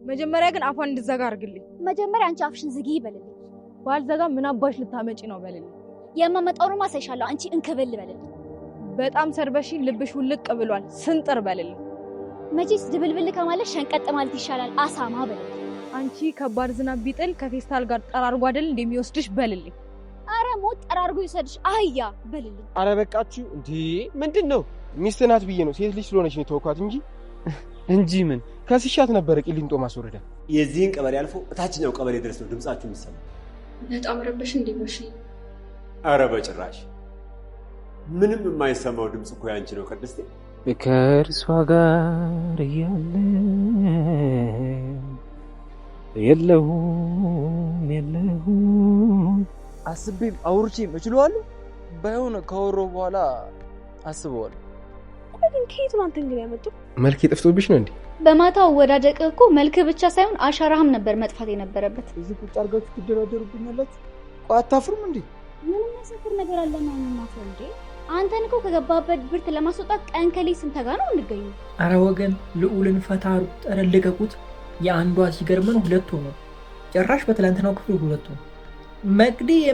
መጀመሪያ ግን አፏን እንድዘጋ አድርግልኝ። መጀመሪያ አንቺ አፍሽን ዝጊ ይበልልኝ። ባልዘጋ ምን አባሽ ልታመጪ ነው በልልኝ። የማመጣውን ማሳይሻለሁ። አንቺ እንክብል በልልኝ። በጣም ሰርበሽኝ ልብሽ ውልቅ ብሏል። ስንጥር በልልኝ። መቼስ ድብልብል ከማለት ሸንቀጥ ማለት ይሻላል። አሳማ በልልኝ። አንቺ ከባድ ዝናብ ቢጥል ከፌስታል ጋር ጠራርጎ አይደል እንደሚወስድሽ በልልኝ። አረ ሞት ጠራርጎ ይወስድሽ አህያ በልልኝ። አረ በቃችሁ እንዴ! ምንድነው? ሚስት ናት ብዬ ነው ሴት ልጅ ስለሆነች ነው ተወኳት እንጂ ምን ከስሻት ነበር ቂሊንጦ ማስወረደ። የዚህን ቀበሌ አልፎ እታችኛው ቀበሌ ድረስ ነው ድምጻችሁ የሚሰማው። በጣም ረበሽ እንዲመሽ። አረ በጭራሽ ምንም የማይሰማው ድምጽ እኮ ያንቺ ነው ቅድስቴ። ከእርሷ ጋር እያለ የለሁም አስቤ አውርቼ እችለዋለሁ። ባይሆን ካወራሁ በኋላ አስበዋለሁ። ቆይ ግን ከየት ነው አንተን ግን ያመጡ? መልክ የጠፍቶብሽ ነው እንዴ? በማታው ወዳደቅ እኮ መልክ ብቻ ሳይሆን አሻራህም ነበር መጥፋት የነበረበት። እዚህ ቁጭ አድርጋችሁ ትደራደሩብኛላችሁ። ቆይ አታፍሩም እንዴ? ምንም ያሳፍር ነገር አለ ነው ማፈር እንዴ? አንተን እኮ ከገባበት ብርት ለማስወጣት ቀን ከሌት ስንተጋ ነው እንገኙ። አረ ወገን ልዑልን ፈታሩ ጠረልቀቁት። የአንዷ ሲገርመን ሁለት ሆኖ ጭራሽ በትላንትናው ክፍል ሁለት ሆኖ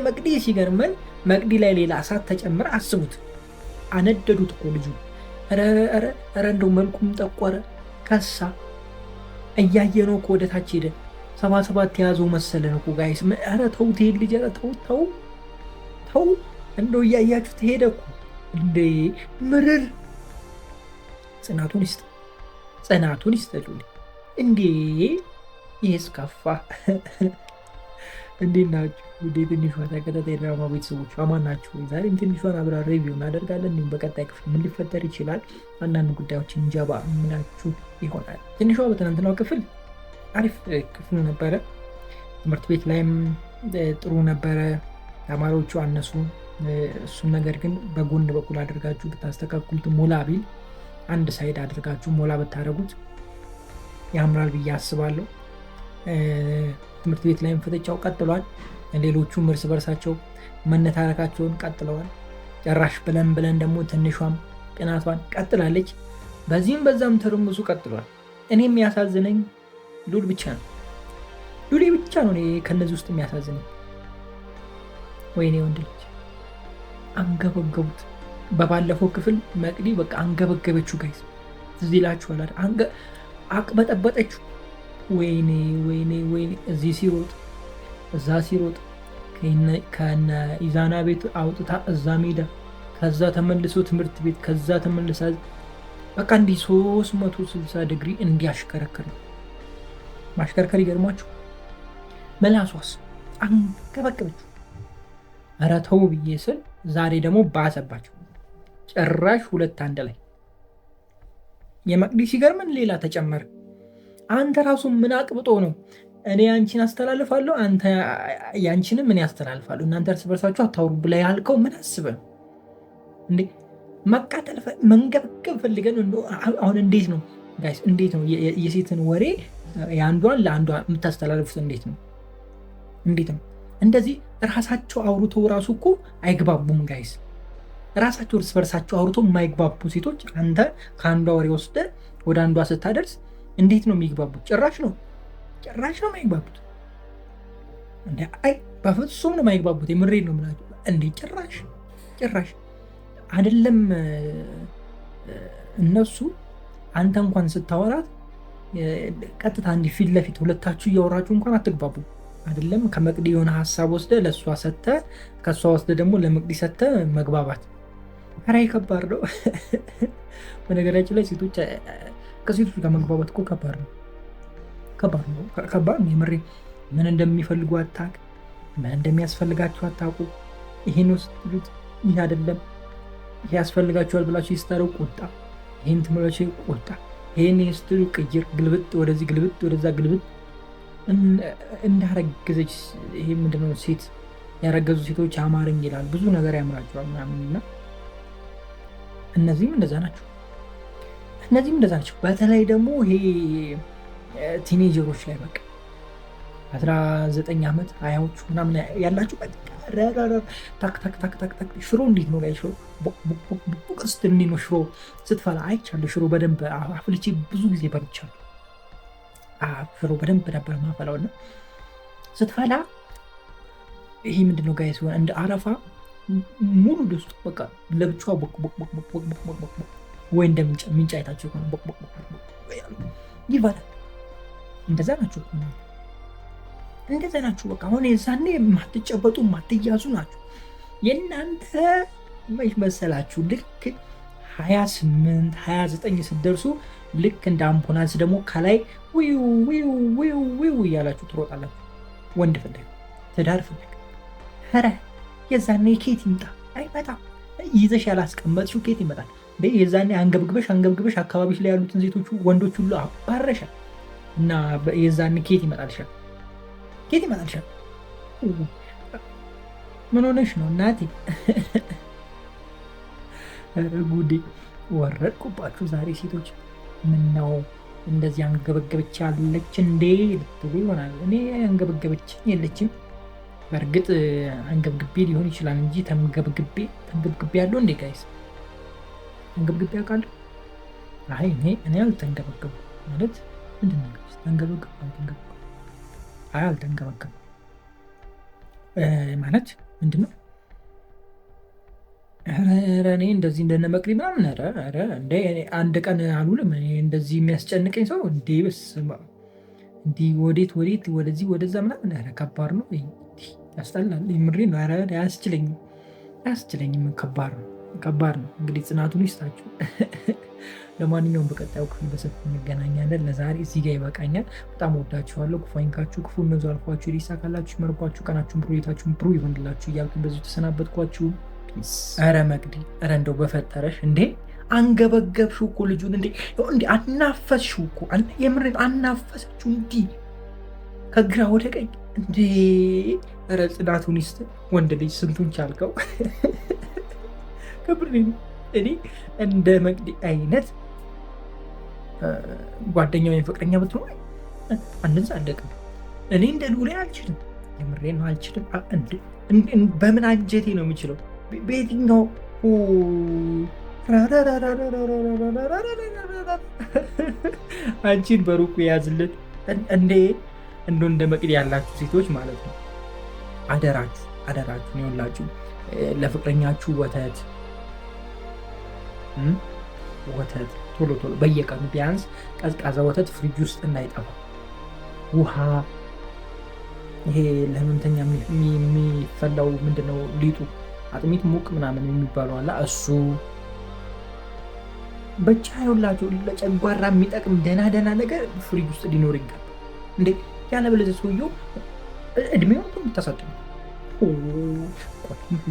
መቅዲ ሲገርመን መቅዲ ላይ ሌላ እሳት ተጨምረ አስቡት። አነደዱት እኮ ልጁ። ኧረ እንደው መልኩም ጠቆረ ከሳ እያየነው እኮ ወደታች ሄደ። 77 የያዘው መሰለን እኮ ጋይስ። ኧረ ተውት ይሄን ልጅ። ኧረ ተው እንደው እያያችሁት ሄደ እኮ እንዴ! ምርር ጽናቱን ይስጠሉልኝ እንዴ! ይሄስ ከፋ። እንዴት ናችሁ? ወደ ትንሿ ተከታታይ ድራማ ቤተሰቦች አማን ናችሁ? ዛሬም ትንሿን አብራ ሪቪው እናደርጋለን። እንዲሁም በቀጣይ ክፍል ምን ሊፈጠር ይችላል አንዳንድ ጉዳዮችን እንጀባ ምናችሁ ይሆናል። ትንሿ በትናንትናው ክፍል አሪፍ ክፍል ነበረ። ትምህርት ቤት ላይም ጥሩ ነበረ። ተማሪዎቹ አነሱ። እሱን ነገር ግን በጎን በኩል አድርጋችሁ ብታስተካክሉት ሞላ ቢል አንድ ሳይድ አድርጋችሁ ሞላ ብታደርጉት ያምራል ብዬ አስባለሁ። ትምህርት ቤት ላይም ፍጥጫው ቀጥሏል። ሌሎቹም እርስ በርሳቸው መነታረካቸውን ቀጥለዋል። ጨራሽ ብለን ደግሞ ትንሿም ቅናቷን ቀጥላለች። በዚህም በዛም ትርምሱ ቀጥሏል። እኔ የሚያሳዝነኝ ሉል ብቻ ነው። ሉሌ ብቻ ነው ከነዚህ ውስጥ የሚያሳዝነኝ። ወይኔ ወንድ ልጅ አንገበገቡት። በባለፈው ክፍል መቅዲ በቃ አንገበገበችው ጋይስ። እዚህ ላችኋል አቅበጠበጠችው። ወይኔ እዚህ ሲሮጥ እዛ ሲሮጥ ከነ ኢዛና ቤት አውጥታ እዛ ሜዳ፣ ከዛ ተመልሶ ትምህርት ቤት፣ ከዛ ተመልሳ በቃ እንዲህ 360 ዲግሪ እንዲያሽከረክር ነው። ማሽከርከር ይገርማችሁ። መላሷስ አንገበገበችው። ኧረ ተው ብዬ ስል ዛሬ ደግሞ ባሰባቸው። ጭራሽ ሁለት አንድ ላይ የመቅዲ ሲገርምን ሌላ ተጨመረ። አንተ ራሱ ምን አቅብጦ ነው እኔ ያንቺን አስተላልፋለሁ አንተ ያንቺንም ምን ያስተላልፋለሁ እናንተ እርስ በርሳችሁ አታውሩ ብለህ ያልከው ምን አስበህ እንዴ? መቃጠል መንገብገብ ፈልገን አሁን እንዴት ነው ጋይስ? እንዴት ነው የሴትን ወሬ የአንዷን ለአንዷ የምታስተላልፉት? እንዴት ነው እንደዚህ ራሳቸው አውርቶ ራሱ እኮ አይግባቡም ጋይስ። ራሳቸው እርስ በርሳቸው አውርቶ የማይግባቡ ሴቶች አንተ ከአንዷ ወሬ ወስደ ወደ አንዷ ስታደርስ እንዴት ነው የሚግባቡት? ጭራሽ ነው የማይግባቡት። እንዴ አይ በፍጹም ነው የማይግባቡት። የምሬድ ነው የምላችሁ። እንዴ ጭራሽ አይደለም እነሱ አንተ እንኳን ስታወራት ቀጥታ እንዲህ ፊት ለፊት ሁለታችሁ እያወራችሁ እንኳን አትግባቡ። አይደለም ከመቅዲ የሆነ ሀሳብ ወስደ ለእሷ ሰተ ከእሷ ወስደ ደግሞ ለመቅዲ ሰተ መግባባት ኧረ ከባድ ነው። በነገራችን ላይ ሴቶች ከሴቶች ጋር መግባባት እኮ ከባድ ነው። የምሬ ምን እንደሚፈልጉ አታውቅ፣ ምን እንደሚያስፈልጋቸው አታውቁ። ይሄን ወስዱት፣ ይህ አይደለም ይሄ ያስፈልጋቸዋል ብላችሁ ይስታረው ቁጣ፣ ይሄን ትምራችሁ ቁጣ፣ ይሄን ይስጥሩ ቅይር፣ ግልብጥ ወደዚህ ግልብጥ ወደዛ ግልብጥ እንዳረገዘች። ይሄ ምንድነው ሴት ያረገዙ ሴቶች አማርኝ ይላል ብዙ ነገር ያምራቸዋል ምናምንና እነዚህም እንደዛ ናቸው። በተለይ ደግሞ ይሄ ቲኔጀሮች ላይ በቃ 19 ዓመት 20ዎቹ ምናምን ያላችሁ ታክ ሽሮ እንዴት ነው ጋር ሽሮ ቡቅስት እንዴት ነው ሽሮ ስትፈላ አይቻለሁ። ሽሮ በደንብ አፍልቼ ብዙ ጊዜ በልቻለሁ። ሽሮ በደንብ ነበር ማፈላውና ስትፈላ ይሄ ምንድነው ጋይስ ሆነ እንደ አረፋ ሙሉ ድስቱ በቃ ለብቻው ቦክ ወይ እንደምንጫ አይታችሁ ሆነ ቦክ ይባላል። እንደዛ ናችሁ በቃ አሁን የዛኔ የማትጨበጡ የማትያዙ ናችሁ። የእናንተ መች መሰላችሁ ልክ 28 29 ስትደርሱ ልክ እንደ አምቡላንስ ደግሞ ከላይ ዊው እያላችሁ ትሮጣላችሁ። ወንድ ፍለግ ትዳር ፍለግ ኧረ የዛኔ ኬት ይምጣ አይመጣም። ይዘሽ ያላስቀመጥሽው ኬት ይመጣል? የዛኔ አንገብግበሽ አካባቢሽ ላይ ያሉትን ሴቶቹ ወንዶች ሁሉ አባረሻል እና የዛኔ ኬት ይመጣልሻል? ምን ሆነሽ ነው እናቴ? ኧረ ጉዴ ወረድኩባችሁ ዛሬ ሴቶች። ምነው እንደዚህ አንገበገበች ያለች እንዴ ልትሉ ይሆናል። እኔ አንገበገበችኝ የለችም። በእርግጥ አንገብግቤ ሊሆን ይችላል እንጂ ተንገብግቤ ያለው እንዴ ጋይስ? ተንገብግቤ ያውቃለሁ? አይ እኔ አልተንገበገቡ ማለት ምንድን ነው? አልተንገበገቡ ማለት ምንድን ነው? ኧረ እኔ እንደዚህ እንደነመቅሪ ምናምን ኧረ እንደ አንድ ቀን አልውልም። እንደዚህ የሚያስጨንቀኝ ሰው እንዴ በስመ አብ እንዲህ ወዴት ወደዚህ ወደዛ ምናምን ኧረ ከባድ ነው፣ ያስጠላል። የምሬን ነው። ኧረ አያስችለኝም። ከባድ ነው። እንግዲህ ጽናቱን ይስጣችሁ። ለማንኛውም በቀጣዩ ክፍል በሰፊ እንገናኛለን። ለዛሬ እዚህ ጋር ይበቃኛል። በጣም ወዳችኋለሁ። ክፉ አይንካችሁ፣ ክፉ እነዙ አልፏችሁ፣ ሊሳካላችሁ፣ ይመርቋችሁ፣ ቀናችሁን ብሩ፣ ቤታችሁን ብሩ ይሆንላችሁ እያልኩ በዚሁ ተሰናበትኳችሁ። ኧረ መቅዲ ኧረ እንደው በፈጠረሽ እንዴ አንገበገብሽው እኮ ልጁን እንዴ አናፈስሽው እኮ የምሬን አናፈሰችው እንዲህ ከግራ ወደ ቀኝ እንዴ። ኧረ ጽናቱን ይስጥ። ወንድ ልጅ ስንቱን ቻልከው። ከብሬን እኔ እንደ መቅዲ አይነት ጓደኛ ወይም ፍቅረኛ ብትሆን አንድን ሳደቅም እኔ እንደ ሉላ አልችልም። የምሬን ነው አልችልም። በምን አንጀቴ ነው የምችለው? በየትኛው አንቺን በሩቁ የያዝልን እንዴ። እንደ መቅዲ ያላችሁ ሴቶች ማለት ነው አደራችሁ ይኸውላችሁ ለፍቅረኛችሁ ወተት ቶሎ በየቀኑ ቢያንስ ቀዝቃዛ ወተት ፍሪጅ ውስጥ እንዳይጠፋ፣ ውሃ ይሄ ለህመምተኛ የሚፈላው ምንድነው ሊጡ አጥሚት ሙቅ ምናምን የሚባለው አለ። እሱ ብቻ ይኸውላችሁ ለጨጓራ የሚጠቅም ደህና ነገር ፍሪጅ ውስጥ ሊኖር ይገባል እንዴ። ያለበለዚያ ሰውየው እድሜውን የምታሳጥሙ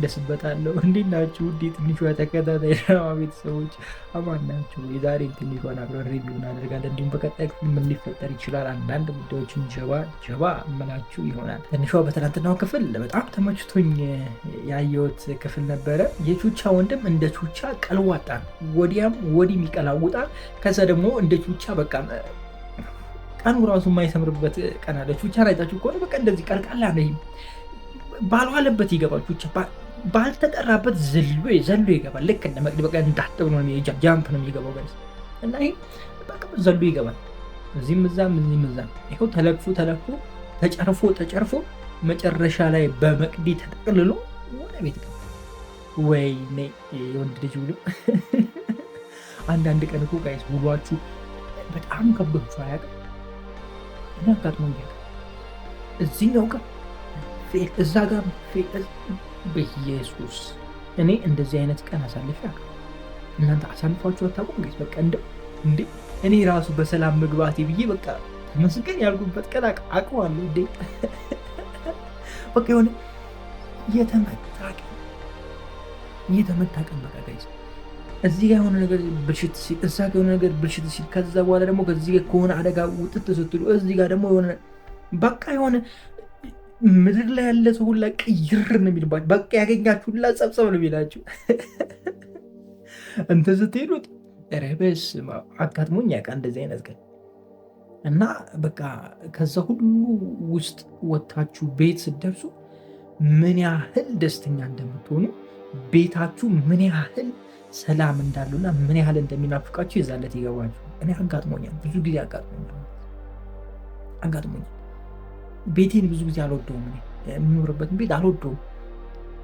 ደስበታለሁ። እንዴት ናችሁ? ትንሿ ተከታታይ ድራማ ቤተሰቦች አማን ናችሁ? የዛሬን ትንሿን አብረን ሪቪው እናደርጋለን። እንዲሁም በቀጣይ ክፍል ምን ሊፈጠር ይችላል አንዳንድ ጉዳዮችን ጀባ እምላችሁ ይሆናል። ትንሿ በትናንትናው ክፍል በጣም ተመችቶኝ ያየሁት ክፍል ነበረ። የቹቻ ወንድም እንደ ቹቻ ቀልዋጣ ነው። ወዲያም ወዲህ የሚቀላውጣ ከዛ ደግሞ እንደ ቹቻ በቃ ቀኑ ራሱ የማይሰምርበት ቀን አለ። ቹቻን አይታችሁ ከሆነ በቃ እንደዚህ ቀልቃላ ነው። ባልዋለበት ይገባል። ቹቻ ባልተጠራበት ዘሎ ይገባል። ልክ እንደ መቅዲ በቃ እንዳጠብ ነው ጃምፕ ነው የሚገባው ጋይስ። እና ይሄ በቃ ዘሎ ይገባል። እዚህም እዛም ይኸው ተለክፎ ተጨርፎ መጨረሻ ላይ በመቅዲ ተጠቅልሎ ወደ ቤት ገባ። ወይኔ የወንድ ልጅ ውሎ። አንዳንድ ቀን እኮ ጋይስ ውሏችሁ በጣም ከብዷችሁ አያውቅም? እና አጋጥሞ እዚህኛው ቀን እዛ ጋር በኢየሱስ እኔ እንደዚህ አይነት ቀን አሳልፌ አውቃለሁ። እናንተ አሳልፏችሁ አታውቁም? በቃ እንዴ እኔ ራሱ በሰላም መግባቴ ብዬ በቃ ተመስገን ያልኩበት ቀን አውቀዋለሁ። እንዴ በቃ የሆነ የተመታ ቀን በቃ ጋይስ እዚህ ጋር የሆነ ነገር ብልሽት ሲል እዛ ጋር የሆነ ነገር ብልሽት ሲል ከዛ በኋላ ደግሞ ከዚህ ጋር ከሆነ አደጋ ውጥት ስትሉ እዚህ ጋር ደግሞ የሆነ በቃ የሆነ ምድር ላይ ያለ ሰው ሁላ ቅይር ነው የሚልባችሁ። በቃ ያገኛችሁ ሁላ ጸብጸብ ነው የሚላችሁ። እንትን ስትሄዱት ረበስ አጋጥሞኝ ያውቃል እንደዚህ አይነት ቀን እና በቃ ከዛ ሁሉ ውስጥ ወጥታችሁ ቤት ስትደርሱ ምን ያህል ደስተኛ እንደምትሆኑ ቤታችሁ ምን ያህል ሰላም እንዳሉና ምን ያህል እንደሚናፍቃችሁ የዛለት ይገባችሁ። እኔ አጋጥሞኛል፣ ብዙ ጊዜ አጋጥሞኛል። አጋጥሞኛል። ቤቴን ብዙ ጊዜ አልወደውም። የምኖርበትን ቤት አልወደውም።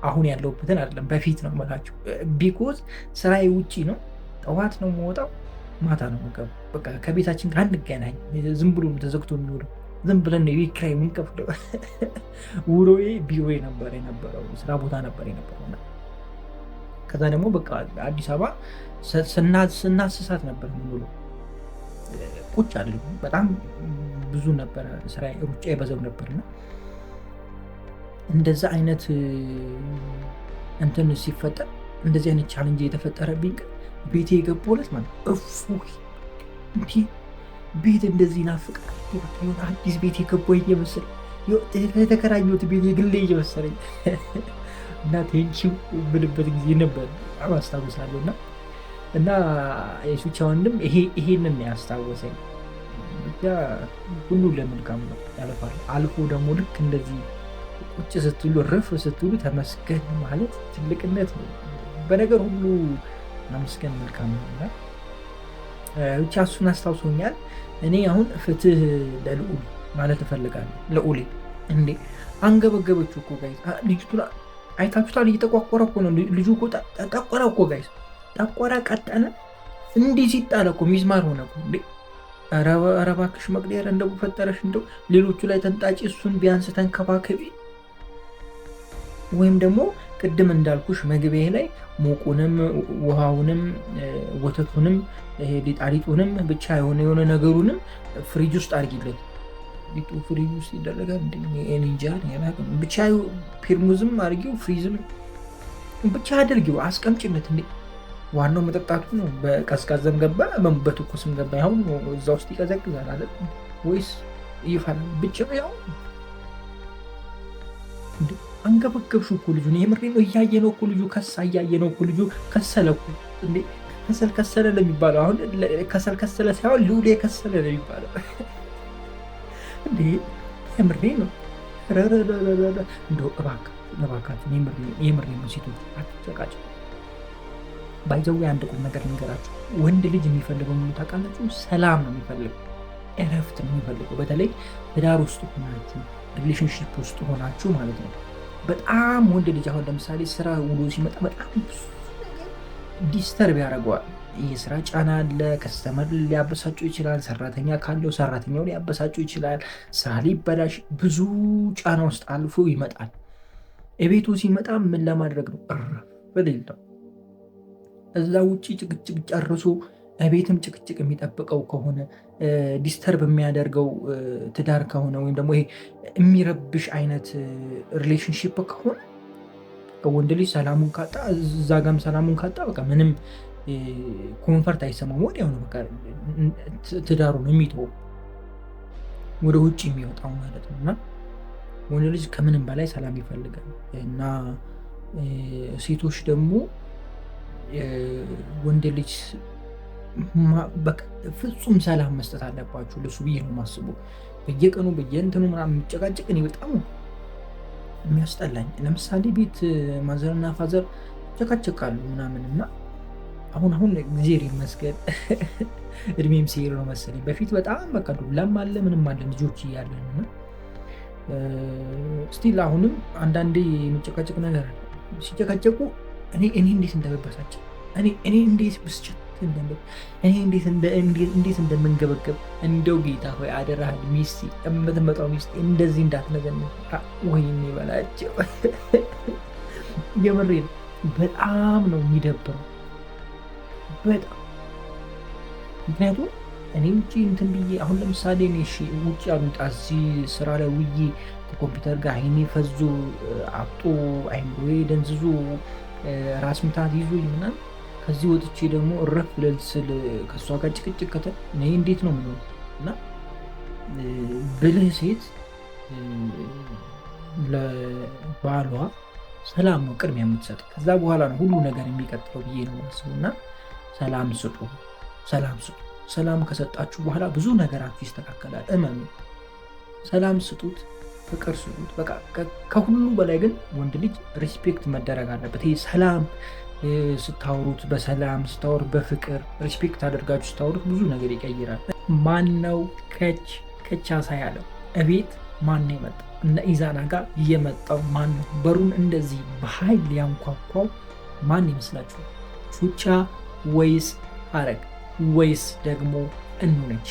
አሁን ያለሁበትን አይደለም፣ በፊት ነው የምላችሁ። ቢኮዝ ስራዬ ውጪ ነው። ጠዋት ነው የምወጣው፣ ማታ ነው የምገባው። በቃ ከቤታችን ጋር አንገናኝ። ዝም ብሎ ተዘግቶ የሚውለው ዝም ብለን ነው የቤት ኪራይ የምንከፍለው። ውሎዬ ቢሮዬ ነበር የነበረው፣ ስራ ቦታ ነበር የነበረው። ከዛ ደግሞ በቃ አዲስ አበባ ስናስሳት ነበር የምንውለው። ቁጭ አይደለም፣ በጣም ብዙ ነበረ ስራ፣ ሩጫ የበዛው ነበርና እንደዛ አይነት እንትን ሲፈጠር እንደዚህ አይነት ቻሌንጅ የተፈጠረብኝ ቀን ቤቴ የገባሁለት ማለት እፎይ እንዲህ ቤት እንደዚህ ናፍቃል። የሆነ አዲስ ቤት የገባኝ እየመሰለኝ የተከራኘሁት ቤት የግሌ እየመሰለኝ እና ቴንኪው ብልበት ጊዜ ነበር በጣም አስታውሳለሁ። እና የሱቻ ወንድም ይሄንን ያስታወሰኝ። ብቻ ሁሉ ለመልካም ነው ያልፋል። አልፎ ደግሞ ልክ እንደዚህ ቁጭ ስትሉ ረፍ ስትሉ ተመስገን ማለት ትልቅነት ነው። በነገር ሁሉ ማመስገን መልካም ነው እና ብቻ እሱን አስታውሶኛል። እኔ አሁን ፍትህ ለልዑል ማለት እፈልጋለሁ። ልዑሌ እንዴ አንገበገበችው እኮ ጋይዝ። ልጅቱን አይታችሁታል? እየተቋቆረ እኮ ነው ልጁ እኮ ጠቆረ እኮ ጋይዝ። ጠቆረ፣ ቀጠነ፣ እንዲህ ሲጣለ እኮ ሚዝማር ሆነ እኮ እንዴ። ኧረ እባክሽ መቅደር እንደው ፈጠረሽ እንደው ሌሎቹ ላይ ተንጣጪ፣ እሱን ቢያንስ ተንከባከቢ። ወይም ደግሞ ቅድም እንዳልኩሽ መግቢያ ላይ ሞቁንም ውሃውንም ወተቱንም ሊጣሊጡንም ብቻ የሆነ ነገሩንም ፍሪጅ ውስጥ አድርጊለት። ሊጡ ፍሪጅ ውስጥ ይደረጋል እንጃ ብቻ ፔርሙዝም አድርጊው ፍሪዝም ብቻ አድርጊው አስቀምጭለት። እንዴ ዋናው መጠጣቱ ነው። በቀዝቃዘም ገባ በትኩስም ገባ ያው እዛ ውስጥ ይቀዘቅዛል አለ ወይስ ይፈላል? ብቻ ያው አንገበገብሹ እኮ ልጁን። የምሬ ነው። እያየ ነው እኮ ልጁ ከሳ፣ እያየ ነው እኮ ልጁ ከሰለ እኮ እንዴ። ከሰል ከሰለ ነው የሚባለው። አሁን ከሰል ከሰለ ሳይሆን ልዑል ከሰለ ነው የሚባለው እንዴ። የምሬ ነው። እንደው እባካችሁ የምሬ ነው። ሴቶች አትጨቃጭ። ባይዘው አንድ ቁም ነገር ልንገራችሁ። ወንድ ልጅ የሚፈልገው ምን ታውቃላችሁ? ሰላም ነው የሚፈልገው፣ እረፍት ነው የሚፈልገው። በተለይ ትዳር ውስጥ ሆናችሁ ሪሌሽንሺፕ ውስጥ ሆናችሁ ማለት ነው። በጣም ወንድ ልጅ አሁን ለምሳሌ ስራ ውሎ ሲመጣ በጣም ዲስተርብ ያደርገዋል። የስራ ጫና አለ፣ ከስተመር ሊያበሳጨው ይችላል፣ ሰራተኛ ካለው ሰራተኛው ሊያበሳጨው ይችላል፣ ስራ ሊበላሽ፣ ብዙ ጫና ውስጥ አልፎ ይመጣል። የቤቱ ሲመጣ ምን ለማድረግ ነው? በሌል ነው። እዛ ውጭ ጭቅጭቅ ጨርሶ ቤትም ጭቅጭቅ የሚጠብቀው ከሆነ ዲስተርብ የሚያደርገው ትዳር ከሆነ ወይም ደግሞ ይሄ የሚረብሽ አይነት ሪሌሽንሽፕ ከሆነ ወንድ ልጅ ሰላሙን ካጣ፣ እዛ ጋም ሰላሙን ካጣ በቃ ምንም ኮንፈርት አይሰማም። ወዲያው ነው በቃ ትዳሩን የሚተው ወደ ውጭ የሚወጣው ማለት ነው። እና ወንድ ልጅ ከምንም በላይ ሰላም ይፈልጋል። እና ሴቶች ደግሞ ወንድ ልጅ ፍጹም ሰላም መስጠት አለባችሁ ለሱ ብዬ ነው የማስበው። በየቀኑ በየእንትኑ ምናምን የሚጨቃጭቅ እኔ በጣም የሚያስጠላኝ። ለምሳሌ ቤት ማዘርና ፋዘር ጨቃጨቃሉ ምናምን እና አሁን እግዚአብሔር ይመስገን እድሜም ሲሄድ ነው መሰለኝ። በፊት በጣም በቃ ዱላም አለ ምንም አለ ልጆች እያለን እና ስቲል አሁንም አንዳንዴ የሚጨቃጨቅ ነገር ሲጨቃጨቁ እኔ እንዴት እንደመበሳጭ እኔ እንዴት ብስጭት እኔ እንዴት እንደምንገበገብ እንደው ጌታ ሆይ አደራህን ሚስት የምትመጣው ሚስት እንደዚህ እንዳትነገር ወይኔ በላቸው። የምሬን በጣም ነው የሚደብረው በጣም። ምክንያቱም እኔ ውጭ እንትን ብዬ አሁን ለምሳሌ እኔ ውጭ አሉጣ እዚህ ስራ ላይ ውዬ ከኮምፒውተር ጋር አይኔ ፈዞ አብጦ አይምሮዬ ደንዝዞ ራስ ምታት ይዞ ምናምን ከዚህ ወጥቼ ደግሞ እረፍ ልል ስል ከእሷ ጋር ጭቅጭቅ እኔ እንዴት ነው የምኖረው? እና ብልህ ሴት ለባሏ ሰላም ነው ቅድሚያ የምትሰጥ። ከዛ በኋላ ነው ሁሉ ነገር የሚቀጥለው ብዬ ነው የማስበው። እና ሰላም ስጡ። ሰላም ከሰጣችሁ በኋላ ብዙ ነገራችሁ ይስተካከላል። እመኑ። ሰላም ስጡት፣ ፍቅር ስጡት። በቃ ከሁሉ በላይ ግን ወንድ ልጅ ሪስፔክት መደረግ አለበት። ይሄ ሰላም ስታወሩት በሰላም ስታወሩት በፍቅር ሪስፔክት አድርጋችሁ ስታወሩት ብዙ ነገር ይቀይራል። ማነው ከች ከቻሳ ያለው እቤት ማን ነው የመጣው? እነ ኢዛና ጋር የመጣው ማን ነው? በሩን እንደዚህ በኃይል ያንኳኳው ማን ይመስላችሁ? ቹቻ ወይስ ሐረግ ወይስ ደግሞ እኑ ነች?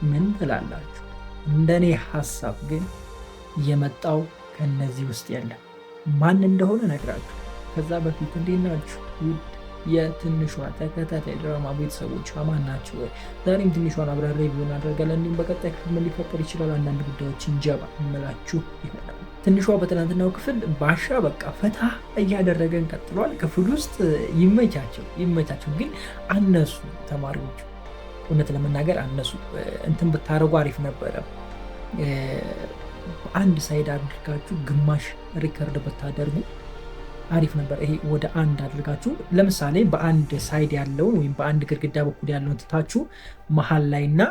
ምን ትላላችሁ? እንደኔ ሀሳብ ግን የመጣው ከነዚህ ውስጥ የለም። ማን እንደሆነ ነግራችሁ። ከዛ በፊት እንዴት ናችሁ ውድ የትንሿ ተከታታይ ድራማ ቤተሰቦች አማን ናቸው ወይ? ዛሬም ትንሿን አብረን ሪቪው እናደርጋለን። እንዲሁም በቀጣይ ክፍል ምን ሊፈጠር ይችላል አንዳንድ ጉዳዮችን ጀባ እንላችሁ ይሆናል። ትንሿ በትናንትናው ክፍል ባሻ በቃ ፈታ እያደረገን ቀጥሏል። ክፍል ውስጥ ይመቻቸው። ግን አነሱ ተማሪዎች፣ እውነት ለመናገር አነሱ። እንትን ብታደርጉ አሪፍ ነበረ። በአንድ ሳይድ አድርጋችሁ ግማሽ ሪከርድ ብታደርጉ አሪፍ ነበር። ይሄ ወደ አንድ አድርጋችሁ ለምሳሌ በአንድ ሳይድ ያለውን ወይም በአንድ ግድግዳ በኩል ያለውን ትታችሁ መሀል ላይ እና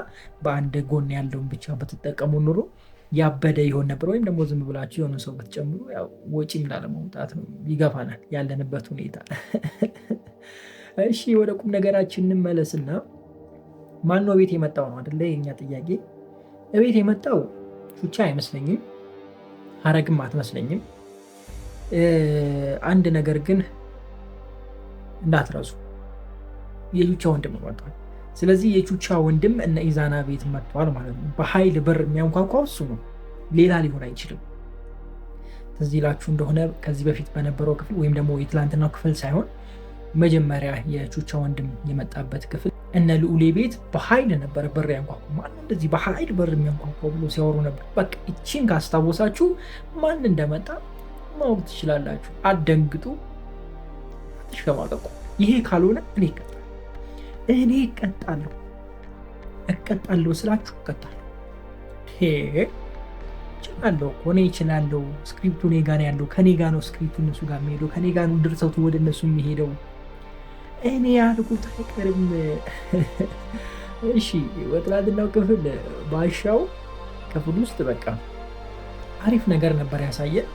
በአንድ ጎን ያለውን ብቻ በትጠቀሙ ኑሮ ያበደ ይሆን ነበር። ወይም ደግሞ ዝም ብላችሁ የሆነ ሰው ብትጨምሩ ያው ወጪም ላለመውጣት ነው፣ ይገፋናል ያለንበት ሁኔታ። እሺ ወደ ቁም ነገራችን እንመለስና ማነው ቤት የመጣው ነው አይደለ የኛ ጥያቄ። ቤት የመጣው ቹቻ አይመስለኝም፣ ሐረግም አትመስለኝም። አንድ ነገር ግን እንዳትረሱ የቹቻ ወንድም መጥቷል። ስለዚህ የቹቻ ወንድም እነ ኢዛና ቤት መጥቷል ማለት ነው። በኃይል በር የሚያንኳኳው እሱ ነው፣ ሌላ ሊሆን አይችልም። ትዝ ይላችሁ እንደሆነ ከዚህ በፊት በነበረው ክፍል ወይም ደግሞ የትላንትናው ክፍል ሳይሆን መጀመሪያ የቹቻ ወንድም የመጣበት ክፍል እነ ልዑሌ ቤት በኃይል ነበር በር ያንኳኳ። ማን እንደዚህ በኃይል በር የሚያንኳኳው ብሎ ሲያወሩ ነበር። በቃ እቺን ካስታወሳችሁ ማን እንደመጣ ማወቅ ትችላላችሁ። አደንግጡ፣ ተሽከማቀቁ። ይሄ ካልሆነ እኔ እቀጣለሁ ስላችሁ እቀጣለሁ። እችላለሁ። ስክሪፕቱ እኔ ጋ ነው ያለው። ከኔ ጋ ነው ስክሪፕቱ እነሱ ጋር የሚሄደው። ከኔ ጋ ነው ድርሰቱ ወደ እነሱ የሚሄደው። እኔ ያልኩት አይቀርም። እሺ በትናንትናው ክፍል ባሻው ክፍል ውስጥ በቃ አሪፍ ነገር ነበር ያሳየን።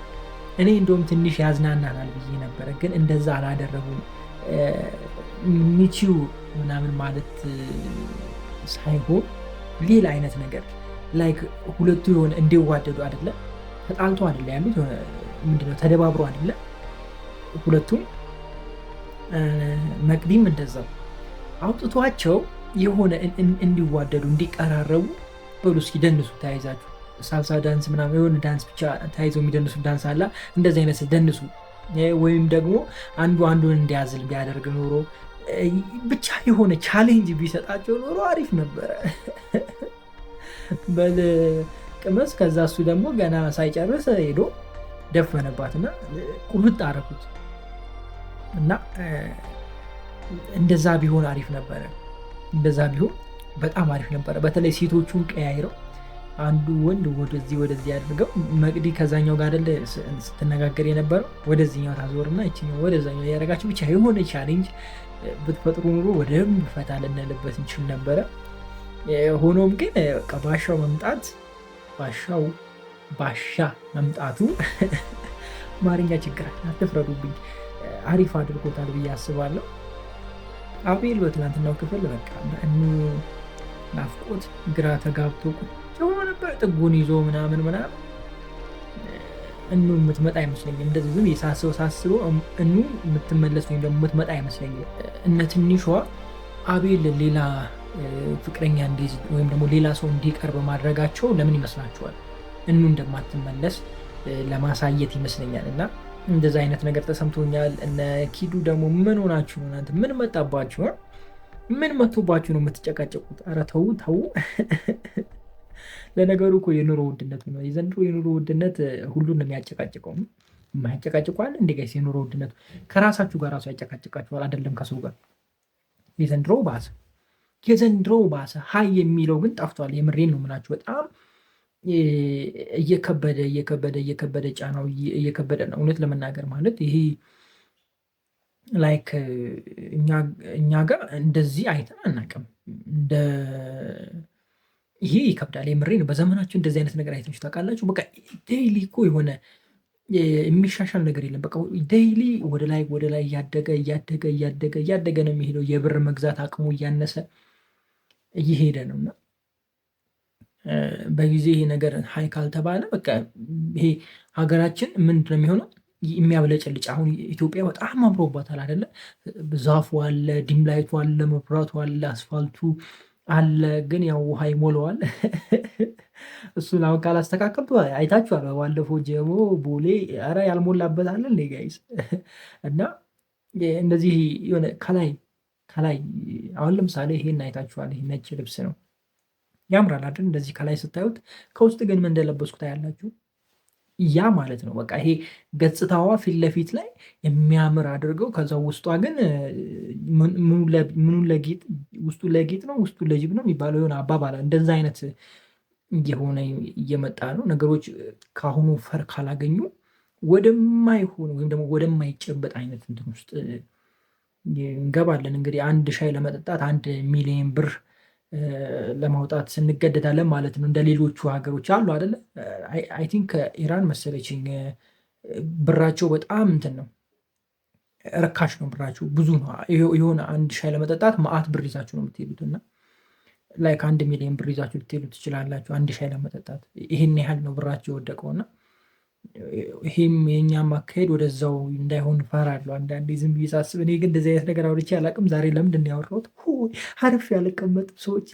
እኔ እንደውም ትንሽ ያዝናናናል ብዬ ነበረ፣ ግን እንደዛ አላደረጉም። ሚቺው ምናምን ማለት ሳይሆን ሌላ አይነት ነገር ላይክ ሁለቱ የሆነ እንዲዋደዱ አይደለ፣ ተጣልቶ አይደለ ያሉት፣ ምንድነው ተደባብሮ አይደለ ሁለቱም። መቅዲም እንደዛው አውጥቷቸው የሆነ እንዲዋደዱ እንዲቀራረቡ በሉ እስኪ ደንሱ ተያይዛችሁ ሳልሳ ዳንስ ምናምን የሆነ ዳንስ ብቻ ተያይዘው የሚደንሱ ዳንስ አላ፣ እንደዚህ አይነት ደንሱ። ወይም ደግሞ አንዱ አንዱን እንዲያዝል ቢያደርግ ኖሮ ብቻ የሆነ ቻሌንጅ ቢሰጣቸው ኖሮ አሪፍ ነበረ። በል ቅመስ። ከዛ እሱ ደግሞ ገና ሳይጨርስ ሄዶ ደፈነባትና ቁርጥ አረኩት እና እንደዛ ቢሆን አሪፍ ነበረ። እንደዛ ቢሆን በጣም አሪፍ ነበረ። በተለይ ሴቶቹን ቀያይረው አንዱ ወንድ ወደዚህ አድርገው መቅዲ ከዛኛው ጋር አይደለ ስትነጋገር የነበረው ወደዚህኛው ታዞርና እቺኛው ወደዛኛው ያደረጋችሁ ብቻ የሆነ ቻሌንጅ ብትፈጥሩ ኑሮ ወደም ፈታ ልንልበት እንችል ነበረ። ሆኖም ግን ባሻው መምጣቱ አማርኛ ችግር አትፍረዱብኝ፣ አሪፍ አድርጎታል ብዬ አስባለሁ። አቤል በትናንትናው ክፍል በቃ ናፍቆት ግራ ተጋብቶ ሆኖ ነበር። ጥጉን ይዞ ምናምን እኑ የምትመጣ አይመስለኝም። እንደዚህ ዝም ሳስበው እኑ የምትመለስ ወይም ደግሞ የምትመጣ አይመስለኝም። እነ ትንሿ አቤል ሌላ ፍቅረኛ እንዲይዝ ወይም ደግሞ ሌላ ሰው እንዲቀርብ ማድረጋቸው ለምን ይመስላችኋል? እኑ እንደማትመለስ ለማሳየት ይመስለኛል። እና እንደዛ አይነት ነገር ተሰምቶኛል። እነ ኪዱ ደግሞ ምን ሆናችሁ ነው እናንተ? ምን መጣባችሁ? ምን መቶባችሁ ነው የምትጨቃጨቁት? ኧረ ተው። ለነገሩ እኮ የኑሮ ውድነቱ ነው። የዘንድሮ የኑሮ ውድነት ሁሉን ነው የሚያጨቃጭቀው። የማያጨቃጭቋል እንደ ጋይስ የኑሮ ውድነቱ ከራሳችሁ ጋር ራሱ ያጨቃጭቃችኋል፣ አይደለም ከሰው ጋር። የዘንድሮ ባሰ። ሀይ የሚለው ግን ጠፍቷል። የምሬን ነው የምላችሁ። በጣም እየከበደ ጫናው እየከበደ ነው። እውነት ለመናገር ማለት ይሄ ላይክ እኛ ጋር እንደዚህ አይተን አናውቅም። ይሄ ይከብዳል። የምሬ ነው። በዘመናችሁ እንደዚህ አይነት ነገር አይታችሁ ታውቃላችሁ? በቃ ዴይሊ እኮ የሆነ የሚሻሻል ነገር የለም። በቃ ዴይሊ ወደ ላይ እያደገ ነው የሚሄደው። የብር መግዛት አቅሙ እያነሰ እየሄደ ነው እና በጊዜ ይሄ ነገር ሀይ ካልተባለ በቃ ይሄ ሀገራችን ምንድን ነው የሚሆነው? የሚያብለጨልጭ አሁን ኢትዮጵያ በጣም አምሮባታል አይደለ? ዛፉ አለ፣ ዲምላይቱ አለ፣ መብራቱ አለ፣ አስፋልቱ አለ። ግን ያው ውሃ ይሞላዋል። እሱን አሁን ካላስተካከልቱ አይታችኋል። ባለፈው ጀሞ ቦሌ ኧረ ያልሞላበት አለ እንዴ ጋይስ? እና እንደዚህ የሆነ ከላይ አሁን ለምሳሌ ይሄን አይታችኋል። ይሄ ነጭ ልብስ ነው ያምራል አይደል? እንደዚህ ከላይ ስታዩት፣ ከውስጥ ግን ምን እንደለበስኩ ታያላችሁ። ያ ማለት ነው በቃ ይሄ ገጽታዋ ፊት ለፊት ላይ የሚያምር አድርገው፣ ከዛ ውስጧ ግን ምኑ ለጌጥ ውስጡ ለጌጥ ነው ውስጡ ለጅብ ነው የሚባለው የሆነ አባባል እንደዛ አይነት እየሆነ እየመጣ ነው። ነገሮች ከአሁኑ ፈር ካላገኙ ወደማይሆን ወይም ደግሞ ወደማይጨበጥ አይነት እንትን ውስጥ እንገባለን። እንግዲህ አንድ ሻይ ለመጠጣት 1 ሚሊዮን ብር ለማውጣት እንገደዳለን ማለት ነው። እንደ ሌሎቹ ሀገሮች አሉ አይደለ? አይ ቲንክ ኢራን መሰለችኝ ብራቸው በጣም እንትን ነው፣ ርካሽ ነው ብራቸው ብዙ ነው። የሆነ አንድ ሻይ ለመጠጣት መዓት ብር ይዛችሁ ነው የምትሄዱት እና ላይክ 1 ሚሊዮን ብር ይዛችሁ ልትሄዱ ትችላላችሁ አንድ ሻይ ለመጠጣት። ይሄን ያህል ነው ብራቸው የወደቀውና ይሄም የኛም አካሄድ ወደዛው እንዳይሆን እፈራለሁ አንዳንዴ ዝም ብዬ ሳስብ። እኔ ግን እንደዚህ አይነት ነገር አውርቼ አላውቅም። ዛሬ ለምንድን ነው ያወራሁት? አርፌ ያልቀመጥም ሰዎች